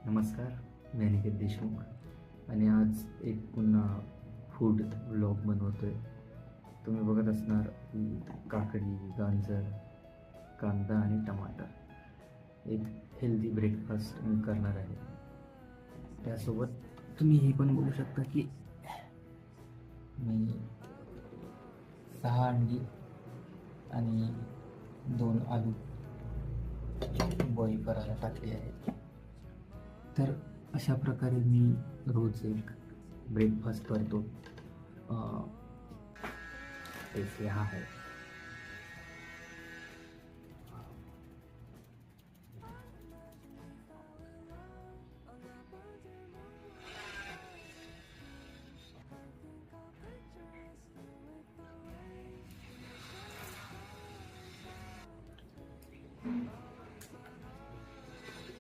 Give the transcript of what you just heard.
नमस्कार, मी अनिकेत देशमुख आणि आज एक पुन्हा फूड व्लॉग बनवतो आहे. तुम्ही बघत असणार की काकडी, गाजर, कांदा आणि टमाटर एक हेल्दी ब्रेकफास्ट मी करणार आहे. त्यासोबत तुम्ही हे पण बोलू शकता की मी 6 अंडी आणि 2 आलू बॉईल करायला टाकले आहेत. तर अशा प्रकारे मी रोज एक ब्रेकफास्ट करतो. जैसे हा है